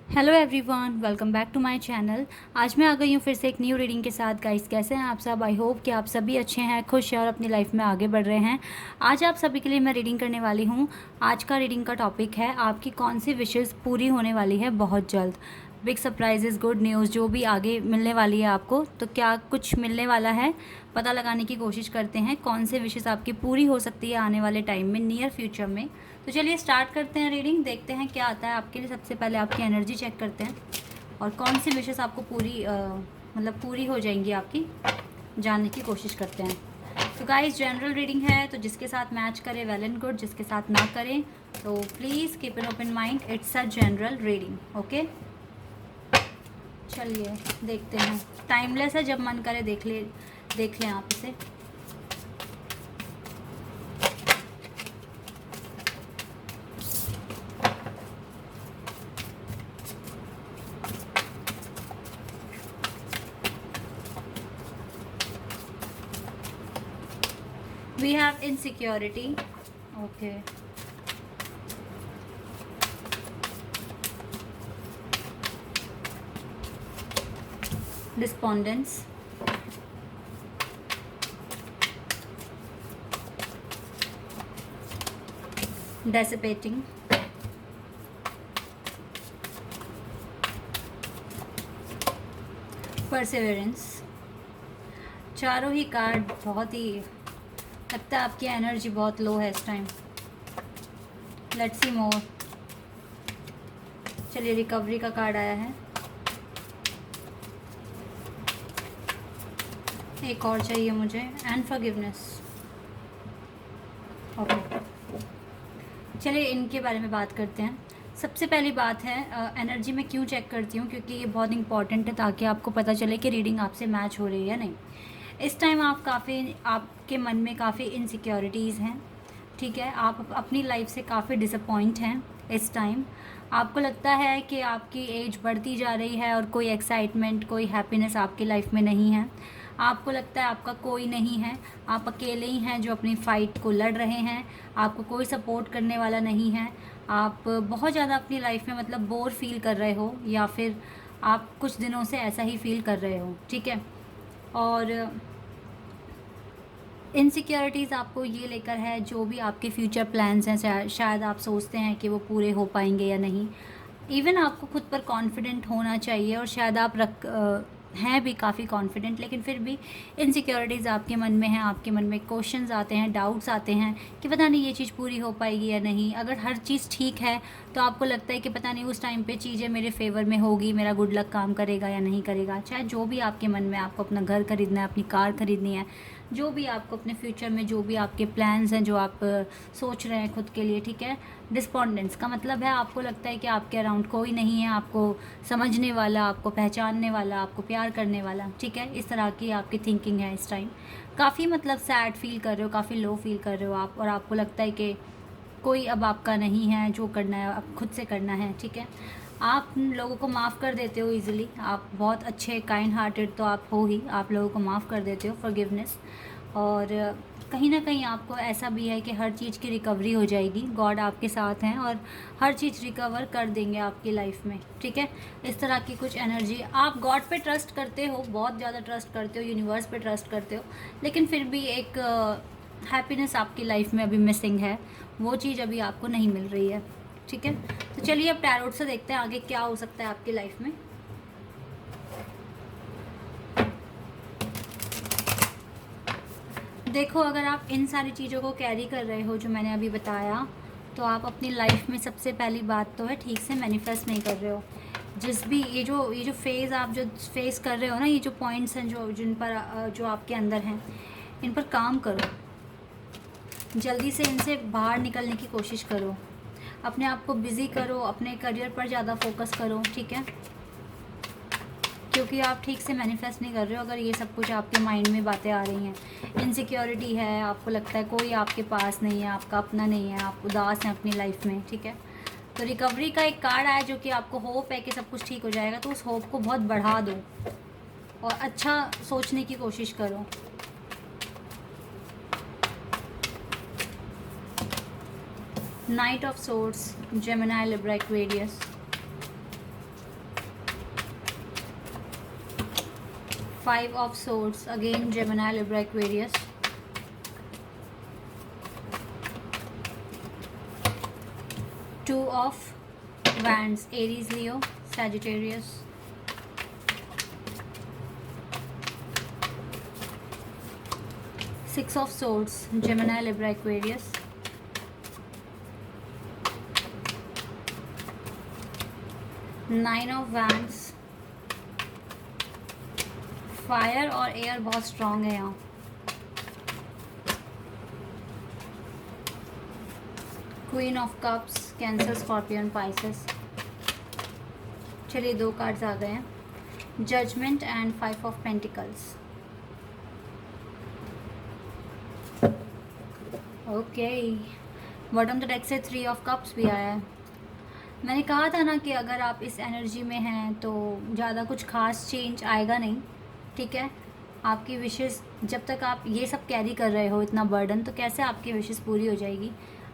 Hello everyone, welcome back to my channel. आज मैं आ गई हूँ फिर से एक न्यू रीडिंग के साथ। गाइस, कैसे हैं आप सब? आई होप कि आप सभी अच्छे हैं, खुश हैं और अपनी लाइफ में आगे बढ़ रहे हैं। आज आप सभी के लिए मैं रीडिंग करने वाली हूँ। आज का रीडिंग का टॉपिक है आपकी कौन सी विशेज़ पूरी होने वाली है बहुत जल्द। बिग सरप्राइजेज़, गुड न्यूज़ जो भी आगे मिलने वाली है आपको, तो क्या कुछ मिलने वाला है, पता लगाने की कोशिश करते हैं कौन से विशेज़ आपकी पूरी हो सकती है आने वाले टाइम में, नियर फ्यूचर में। तो चलिए स्टार्ट करते हैं रीडिंग, देखते हैं क्या आता है आपके लिए। सबसे पहले आपकी एनर्जी चेक करते हैं और कौन सी विशेस आपको मतलब पूरी हो जाएंगी आपकी, जानने की कोशिश करते हैं। तो गाइस, जनरल रीडिंग है, तो जिसके साथ मैच करे वेल एंड गुड, जिसके साथ ना करें तो please keep an open mind. It's a general reading, okay. चलिए देखते हैं। टाइमलेस है, जब मन करे देख लें आप इसे। We have insecurity, okay. Despondence, dissipating, perseverance। चारों ही कार्ड बहुत ही, लगता है आपकी एनर्जी बहुत लो है इस टाइम। लेट्स सी मोर। चलिए, रिकवरी का कार्ड आया है, एक और चाहिए मुझे, एंड फॉरगिवनेस, ओके। चलिए इनके बारे में बात करते हैं। सबसे पहली बात है, एनर्जी में क्यों चेक करती हूँ, क्योंकि ये बहुत इंपॉर्टेंट है ताकि आपको पता चले कि रीडिंग आपसे मैच हो रही है या नहीं। इस टाइम आपके मन में काफ़ी इनसिक्योरिटीज़ हैं, ठीक है। आप अपनी लाइफ से काफ़ी डिसअपॉइंट हैं इस टाइम। आपको लगता है कि आपकी एज बढ़ती जा रही है और कोई एक्साइटमेंट, कोई हैप्पीनेस आपकी लाइफ में नहीं है। आपको लगता है आपका कोई नहीं है, आप अकेले ही हैं जो अपनी फ़ाइट को लड़ रहे हैं। आपको कोई सपोर्ट करने वाला नहीं है। आप बहुत ज़्यादा अपनी लाइफ में मतलब बोर फील कर रहे हो, या फिर आप कुछ दिनों से ऐसा ही फील कर रहे हो, ठीक है। और इनसिक्योरिटीज़ आपको ये लेकर है, जो भी आपके फ्यूचर प्लान्स हैं शायद आप सोचते हैं कि वो पूरे हो पाएंगे या नहीं। इवन आपको खुद पर कॉन्फिडेंट होना चाहिए, और शायद आप हैं भी काफ़ी कॉन्फिडेंट, लेकिन फिर भी इनसिक्योरिटीज़ आपके मन में हैं। आपके मन में क्वेश्चंस आते हैं, डाउट्स आते हैं कि पता नहीं ये चीज़ पूरी हो पाएगी या नहीं। अगर हर चीज़ ठीक है तो आपको लगता है कि पता नहीं उस टाइम पे चीज़ें मेरे फेवर में होगी, मेरा गुड लक काम करेगा या नहीं करेगा। चाहे जो भी आपके मन में, आपको अपना घर खरीदना है, अपनी कार खरीदनी है, जो भी आपको अपने फ्यूचर में जो भी आपके प्लान्स हैं, जो आप सोच रहे हैं खुद के लिए, ठीक है। डिस्पॉन्डेंस का मतलब है आपको लगता है कि आपके अराउंड कोई नहीं है, आपको समझने वाला, आपको पहचानने वाला, आपको प्यार करने वाला, ठीक है। इस तरह की आपकी थिंकिंग है इस टाइम। काफ़ी मतलब सैड फील कर रहे हो, काफ़ी लो फील कर रहे हो आप, और आपको लगता है कि कोई अब आपका नहीं है, जो करना है अब खुद से करना है, ठीक है। आप लोगों को माफ़ कर देते हो इजीली। आप बहुत अच्छे, काइंड हार्टेड तो आप हो ही, आप लोगों को माफ़ कर देते हो, फॉरगिवनेस। और कहीं ना कहीं आपको ऐसा भी है कि हर चीज़ की रिकवरी हो जाएगी, गॉड आपके साथ हैं और हर चीज़ रिकवर कर देंगे आपकी लाइफ में, ठीक है। इस तरह की कुछ एनर्जी। आप गॉड पे ट्रस्ट करते हो, बहुत ज़्यादा ट्रस्ट करते हो, यूनिवर्स पे ट्रस्ट करते हो, लेकिन फिर भी एक हैप्पीनेस आपकी लाइफ में अभी मिसिंग है। वो चीज़ अभी आपको नहीं मिल रही है, ठीक है। तो चलिए अब टैरोट से देखते हैं आगे क्या हो सकता है आपकी लाइफ में। देखो, अगर आप इन सारी चीज़ों को कैरी कर रहे हो जो मैंने अभी बताया, तो आप अपनी लाइफ में सबसे पहली बात तो है ठीक से मैनिफेस्ट नहीं कर रहे हो। जिस भी ये जो फेज़ आप जो फेस कर रहे हो ना, ये जो पॉइंट्स हैं जो जिन पर जो आपके अंदर हैं, इन पर काम करो। जल्दी से इनसे बाहर निकलने की कोशिश करो। अपने आप को बिज़ी करो, अपने करियर पर ज़्यादा फोकस करो, ठीक है। क्योंकि आप ठीक से मैनिफेस्ट नहीं कर रहे हो अगर ये सब कुछ आपके माइंड में बातें आ रही हैं। इनसिक्योरिटी है, आपको लगता है कोई आपके पास नहीं है, आपका अपना नहीं है, आप उदास हैं अपनी लाइफ में, ठीक है। तो रिकवरी का एक कार्ड आया जो कि आपको होप है कि सब कुछ ठीक हो जाएगा, तो उस होप को बहुत बढ़ा दो और अच्छा सोचने की कोशिश करो। Night of swords, Gemini, Libra, Aquarius. 5 of Swords, again Gemini, Libra, Aquarius. 2 of Wands, Aries, Leo, Sagittarius. 6 of Swords, Gemini, Libra, Aquarius. 9 of Wands. Fire और एयर बहुत स्ट्रांग है यहाँ. Queen of cups, Cancer, Scorpion, Pisces. चलिए 2 cards आ गए हैं. Judgment and 5 of pentacles. Okay, bottom the deck से 3 of cups भी आया है. मैंने कहा था ना कि अगर आप इस एनर्जी में हैं तो ज़्यादा कुछ खास चेंज आएगा नहीं. ठीक है, आपकी विशेस जब तक आप ये सब कैरी कर रहे हो इतना बर्डन, तो कैसे आपकी विशेस पूरी हो जाएगी.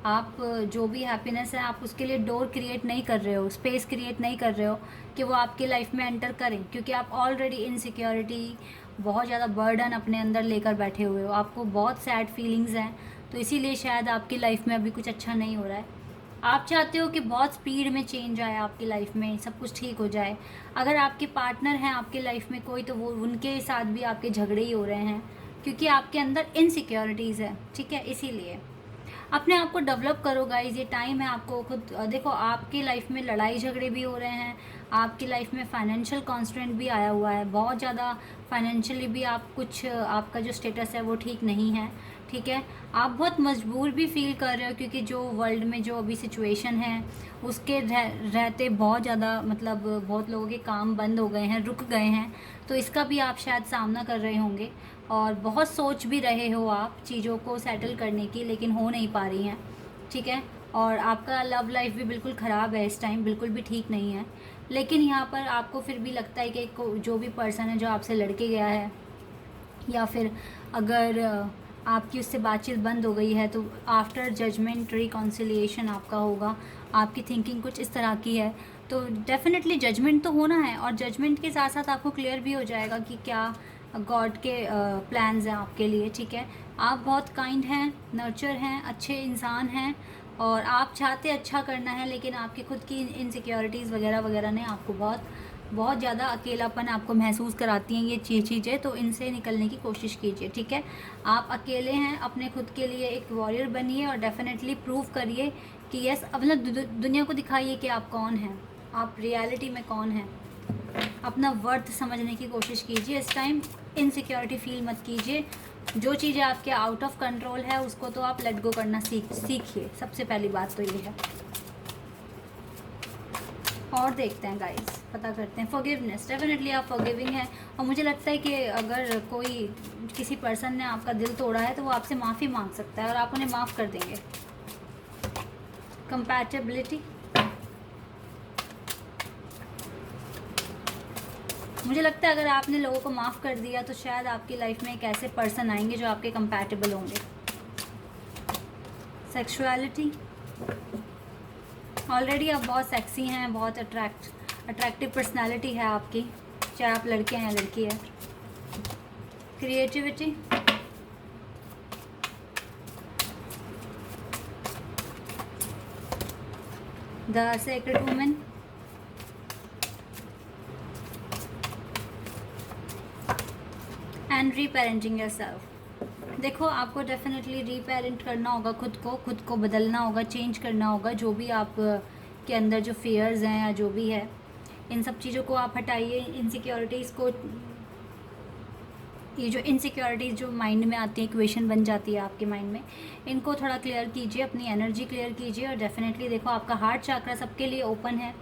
आप जो भी हैप्पीनेस है आप उसके लिए डोर क्रिएट नहीं कर रहे हो, स्पेस क्रिएट नहीं कर रहे हो कि वो आपकी लाइफ में एंटर करें, क्योंकि आप ऑलरेडी इनसिक्योरिटी, बहुत ज़्यादा बर्डन अपने अंदर लेकर बैठे हुए हो. आपको बहुत सैड फीलिंग्स हैं, तो इसीलिए शायद आपकी लाइफ में अभी कुछ अच्छा नहीं हो रहा है. आप चाहते हो कि बहुत स्पीड में चेंज आए आपकी लाइफ में, सब कुछ ठीक हो जाए. अगर आपके पार्टनर हैं आपकी लाइफ में कोई, तो वो उनके साथ भी आपके झगड़े ही हो रहे हैं, क्योंकि आपके अंदर इनसिक्योरिटीज़ है. ठीक है, इसीलिए अपने आप को डेवलप करो गाइज. ये टाइम है आपको खुद देखो. आपकी लाइफ में लड़ाई झगड़े भी हो रहे हैं, आपकी लाइफ में फाइनेंशियल कॉन्स्टेंट भी आया हुआ है. बहुत ज़्यादा फाइनेंशियली भी आप कुछ, आपका जो स्टेटस है वो ठीक नहीं है. ठीक है, आप बहुत मजबूर भी फील कर रहे हो, क्योंकि जो वर्ल्ड में जो अभी सिचुएशन है उसके रहते बहुत ज़्यादा, मतलब बहुत लोगों के काम बंद हो गए हैं, रुक गए हैं. तो इसका भी आप शायद सामना कर रहे होंगे, और बहुत सोच भी रहे हो आप चीज़ों को सेटल करने की, लेकिन हो नहीं पा रही हैं. ठीक है, और आपका लव लाइफ भी बिल्कुल ख़राब है इस टाइम, बिल्कुल भी ठीक नहीं है. लेकिन यहाँ पर आपको फिर भी लगता है कि जो भी पर्सन है जो आपसे लड़के गया है, या फिर अगर आपकी उससे बातचीत बंद हो गई है, तो आफ्टर जजमेंट रिकॉन्सिलिएशन आपका होगा. आपकी थिंकिंग कुछ इस तरह की है, तो डेफिनेटली जजमेंट तो होना है, और जजमेंट के साथ साथ आपको क्लियर भी हो जाएगा कि क्या गॉड के प्लान्स हैं आपके लिए. ठीक है, आप बहुत काइंड हैं, नर्चर हैं, अच्छे इंसान हैं, और आप चाहते अच्छा करना है, लेकिन आपकी खुद की इनसिक्योरिटीज़ वगैरह वगैरह ने आपको बहुत ज़्यादा अकेलापन आपको महसूस कराती हैं ये चीज़ें. तो इनसे निकलने की कोशिश कीजिए. ठीक है, आप अकेले हैं, अपने खुद के लिए एक वॉरियर बनिए, और डेफिनेटली प्रूव करिए कि यस, अपना दुनिया को दिखाइए कि आप कौन हैं, आप रियलिटी में कौन हैं. अपना वर्थ समझने की कोशिश कीजिए. इस टाइम इनसिक्योरिटी फील मत कीजिए. जो चीज़ें आपके आउट ऑफ कंट्रोल है उसको तो आप लेट गो करना सीखिए. सबसे पहली बात तो ये है. और देखते हैं गाइस, पता करते हैं. फॉरगिवनेस, डेफिनेटली आप फॉरगिविंग हैं, और मुझे लगता है कि अगर कोई किसी पर्सन ने आपका दिल तोड़ा है तो वो आपसे माफ़ी मांग सकता है, और आप उन्हें माफ़ कर देंगे. कंपैटिबिलिटी, मुझे लगता है अगर आपने लोगों को माफ़ कर दिया तो शायद आपकी लाइफ में एक ऐसे पर्सन आएंगे जो आपके कंपैटिबल होंगे. सेक्सुअलिटी, ऑलरेडी आप बहुत सेक्सी हैं, बहुत अट्रैक्टिव पर्सनालिटी है आपकी, चाहे आप लड़के हैं या लड़की है. Creativity, the sacred woman, and reparenting yourself. देखो, आपको डेफिनेटली रीपेरेंट करना होगा खुद को बदलना होगा, चेंज करना होगा. जो भी आप के अंदर जो फियर्स हैं या जो भी है, इन सब चीज़ों को आप हटाइए. इनसिक्योरिटीज़ को, ये जो इनसिक्योरिटीज़ जो माइंड में आती है, इक्वेशन बन जाती है आपके माइंड में, इनको थोड़ा क्लियर कीजिए, अपनी एनर्जी क्लियर कीजिए. और डेफिनेटली देखो, आपका हार्ट चक्र सबके लिए ओपन है.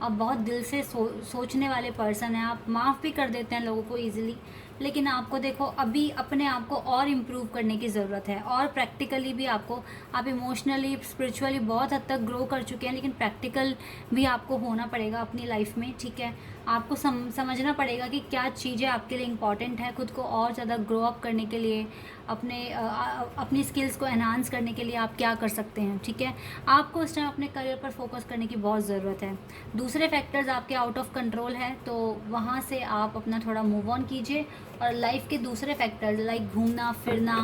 आप बहुत दिल से सोचने वाले पर्सन हैं. आप माफ़ भी कर देते हैं लोगों को ईजिली, लेकिन आपको देखो अभी अपने आप को और इम्प्रूव करने की ज़रूरत है. और प्रैक्टिकली भी आपको, आप इमोशनली स्पिरिचुअली बहुत हद तक ग्रो कर चुके हैं, लेकिन प्रैक्टिकल भी आपको होना पड़ेगा अपनी लाइफ में. ठीक है, आपको समझना पड़ेगा कि क्या चीज़ें आपके लिए इम्पॉर्टेंट है. खुद को और ज़्यादा ग्रो अप करने के लिए, अपनी स्किल्स को एनहांस करने के लिए आप क्या कर सकते हैं. ठीक है, आपको इस टाइम अपने करियर पर फोकस करने की बहुत ज़रूरत है. दूसरे फैक्टर्स आपके आउट ऑफ कंट्रोल है, तो वहाँ से आप अपना थोड़ा मूव ऑन कीजिए, और लाइफ के दूसरे फैक्टर्स लाइक घूमना फिरना,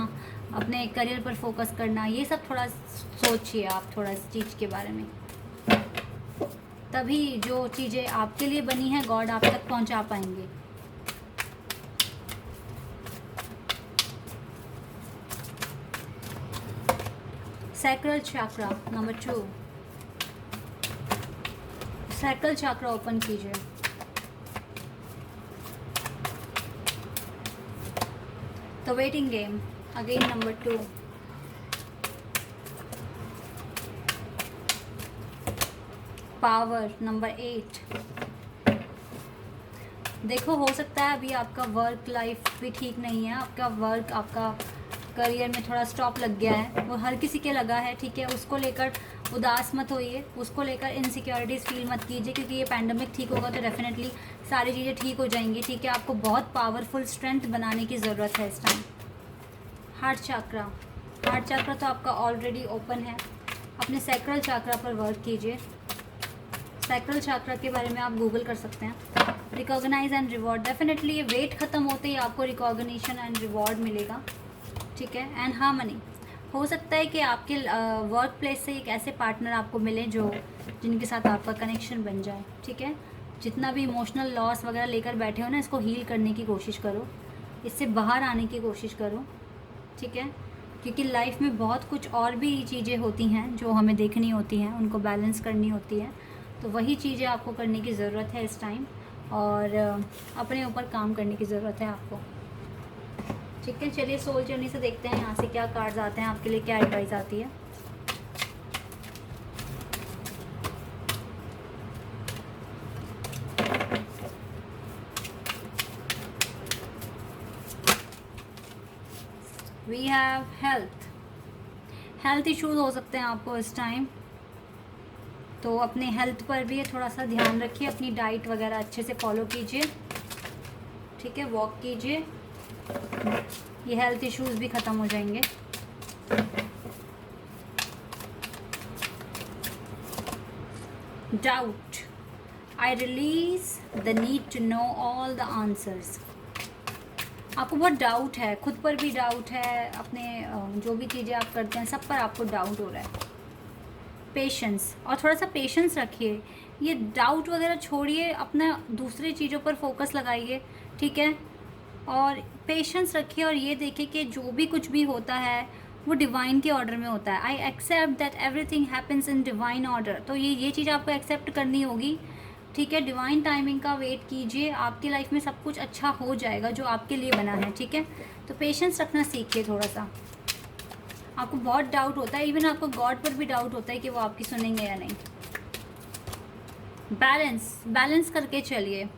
अपने करियर पर फोकस करना, ये सब थोड़ा सोचिए आप थोड़ा इस चीज़ के बारे में। तभी जो चीज़ें आपके लिए बनी हैं गॉड आप तक पहुंचा पाएंगे। सैक्रल चक्रा नंबर 2, सैक्रल चक्रा ओपन कीजिए। The waiting game again number 2, power number 8। देखो हो सकता है अभी आपका वर्क लाइफ भी ठीक नहीं है, आपका वर्क आपका करियर में थोड़ा स्टॉप लग गया है, वो हर किसी के लगा है, ठीक है। उसको लेकर उदास मत होइए, उसको लेकर इनसिक्योरिटीज़ फील मत कीजिए, क्योंकि ये पैंडमिक ठीक होगा तो डेफिनेटली सारी चीज़ें ठीक हो जाएंगी, ठीक है। आपको बहुत पावरफुल स्ट्रेंथ बनाने की ज़रूरत है इस टाइम। हार्ट चक्रा, हार्ट चक्रा तो आपका ऑलरेडी ओपन है। अपने सैक्रल चक्रा पर वर्क कीजिए। सैक्रल चक्रा के बारे में आप गूगल कर सकते हैं। रिकॉग्नाइज एंड रिवॉर्ड, डेफिनेटली ये वेट ख़त्म होते ही आपको रिकॉग्निशन एंड रिवॉर्ड मिलेगा, ठीक है। एंड हार्मनी, हो सकता है कि आपके वर्क प्लेस से एक ऐसे पार्टनर आपको मिले जो जिनके साथ आपका कनेक्शन बन जाए, ठीक है। जितना भी इमोशनल लॉस वगैरह लेकर बैठे हो ना, इसको हील करने की कोशिश करो, इससे बाहर आने की कोशिश करो, ठीक है। क्योंकि लाइफ में बहुत कुछ और भी चीज़ें होती हैं जो हमें देखनी होती हैं, उनको बैलेंस करनी होती है, तो वही चीज़ें आपको करने की ज़रूरत है इस टाइम, और अपने ऊपर काम करने की ज़रूरत है आपको, ठीक है। चलिए सोल जर्नी से देखते हैं यहाँ से क्या कार्ड्स आते हैं, आपके लिए क्या एडवाइस आती है। We have health, health issues हो सकते हैं आपको इस टाइम, तो अपने हेल्थ पर भी थोड़ा सा ध्यान रखिए, अपनी डाइट वगैरह अच्छे से फॉलो कीजिए, ठीक है। वॉक कीजिए, ये हेल्थ इश्यूज भी ख़त्म हो जाएंगे। Doubt, I release the need to know all the answers. आपको बहुत डाउट है, खुद पर भी डाउट है, अपने जो भी चीज़ें आप करते हैं सब पर आपको डाउट हो रहा है। पेशेंस, और थोड़ा सा पेशेंस रखिए, ये डाउट वगैरह छोड़िए, अपना दूसरी चीज़ों पर फोकस लगाइए, ठीक है। और पेशेंस रखिए और ये देखिए कि जो भी कुछ भी होता है वो डिवाइन के ऑर्डर में होता है। I accept that everything happens in divine order, तो ये चीज़ आपको एक्सेप्ट करनी होगी, ठीक है। डिवाइन टाइमिंग का वेट कीजिए, आपकी लाइफ में सब कुछ अच्छा हो जाएगा जो आपके लिए बना है, ठीक है। तो पेशेंस रखना सीखिए थोड़ा सा। आपको बहुत डाउट होता है, इवन आपको गॉड पर भी डाउट होता है कि वो आपकी सुनेंगे या नहीं। बैलेंस करके चलिए,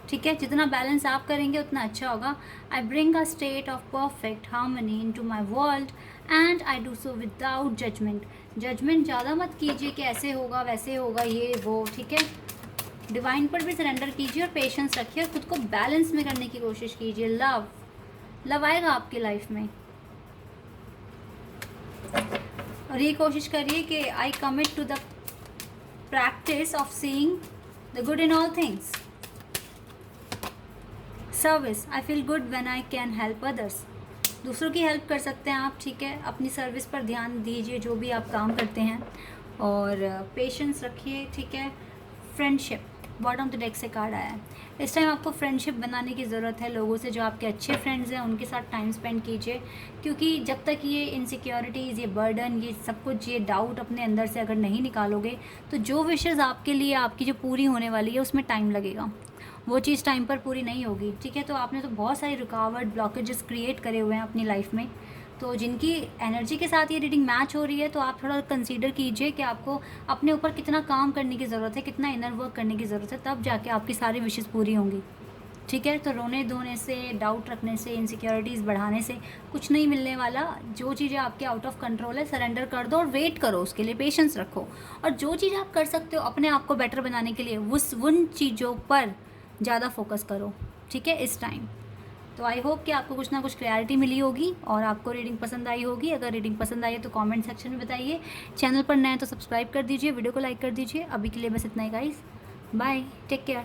ठीक है। जितना बैलेंस आप करेंगे उतना अच्छा होगा। I bring a state of perfect harmony into my world and I do so without judgment. Judgment ज़्यादा मत कीजिए कि ऐसे होगा वैसे होगा ये वो, ठीक है। डिवाइन पर भी सरेंडर कीजिए और पेशेंस रखिए और खुद को बैलेंस में करने की कोशिश कीजिए। लव आएगा आपकी लाइफ में, और ये कोशिश करिए कि I commit to the practice of seeing the good in all things. Service, I feel good when I can help others. दूसरों की हेल्प कर सकते हैं आप, ठीक है। अपनी सर्विस पर ध्यान दीजिए जो भी आप काम करते हैं, और पेशेंस रखिए, ठीक है। Friendship, bottom of the deck से कार्ड आया है। इस टाइम आपको फ्रेंडशिप बनाने की ज़रूरत है, लोगों से जो आपके अच्छे फ्रेंड्स हैं उनके साथ टाइम स्पेंड कीजिए, क्योंकि जब तक ये इनसिक्योरिटीज़, ये बर्डन, ये सब कुछ, ये डाउट अपने अंदर से अगर नहीं निकालोगे तो जो विशेज़ आपके लिए आपकी जो पूरी होने वाली है उसमें टाइम लगेगा, वो चीज़ टाइम पर पूरी नहीं होगी, ठीक है। तो आपने तो बहुत सारी रुकावट, ब्लॉकेजेस क्रिएट करे हुए हैं अपनी लाइफ में, तो जिनकी एनर्जी के साथ ये रीडिंग मैच हो रही है तो आप थोड़ा कंसीडर कीजिए कि आपको अपने ऊपर कितना काम करने की ज़रूरत है, कितना इनर वर्क करने की ज़रूरत है, तब जाके आपकी सारी विशेज़ पूरी होंगी, ठीक है। तो रोने धोने से, डाउट रखने से, इनसिक्योरिटीज़ बढ़ाने से कुछ नहीं मिलने वाला। जो चीज़ें आपके आउट ऑफ कंट्रोल है सरेंडर कर दो और वेट करो, उसके लिए पेशेंस रखो, और जो चीज़ आप कर सकते हो अपने आप को बेटर बनाने के लिए उन चीज़ों पर ज़्यादा फोकस करो, ठीक है, इस टाइम। तो आई होप कि आपको कुछ ना कुछ क्लैरिटी मिली होगी और आपको रीडिंग पसंद आई होगी। अगर रीडिंग पसंद आई है तो कमेंट सेक्शन में बताइए। चैनल पर नए हैं तो सब्सक्राइब कर दीजिए, वीडियो को लाइक कर दीजिए। अभी के लिए बस इतना ही गाइस, बाय, टेक केयर।